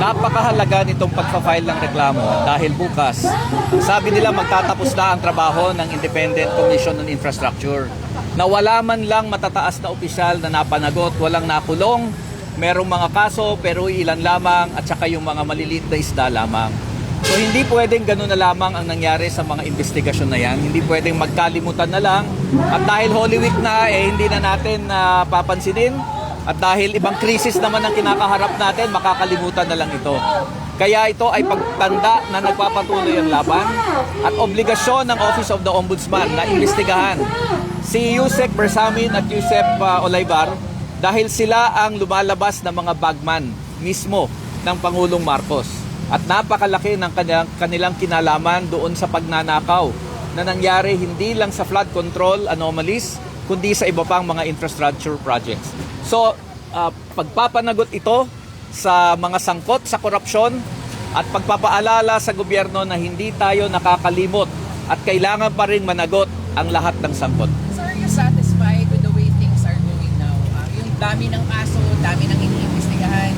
napakahalaga nitong pagpa-file ng reklamo dahil bukas, sabi nila magtatapos na ang trabaho ng Independent Commission on Infrastructure na wala man lang matataas na opisyal na napanagot, walang nakulong, merong mga kaso pero ilan lamang at saka yung mga maliliit na isda lamang. So hindi pwedeng ganun na lamang ang nangyari sa mga investigasyon na yan. Hindi pwedeng magkalimutan na lang. At dahil Holy Week na, hindi na natin papansinin. At dahil ibang krisis naman ang kinakaharap natin, makakalimutan na lang ito. Kaya ito ay pagtanda na nagpapatuloy ang laban at obligasyon ng Office of the Ombudsman na imbestigahan si Yusek Bersamin at Yusef Olaybar dahil sila ang lumalabas na mga bagman mismo ng Pangulong Marcos. At napakalaki ng kanilang kinalaman doon sa pagnanakaw na nangyari hindi lang sa flood control anomalies, kundi sa iba pang mga infrastructure projects. So, pagpapanagot ito sa mga sangkot sa korupsyon at pagpapaalala sa gobyerno na hindi tayo nakakalimot at kailangan pa rin managot ang lahat ng sangkot. So are you satisfied with the way things are going now? Yung dami ng kaso, dami ng iniimbestigahan,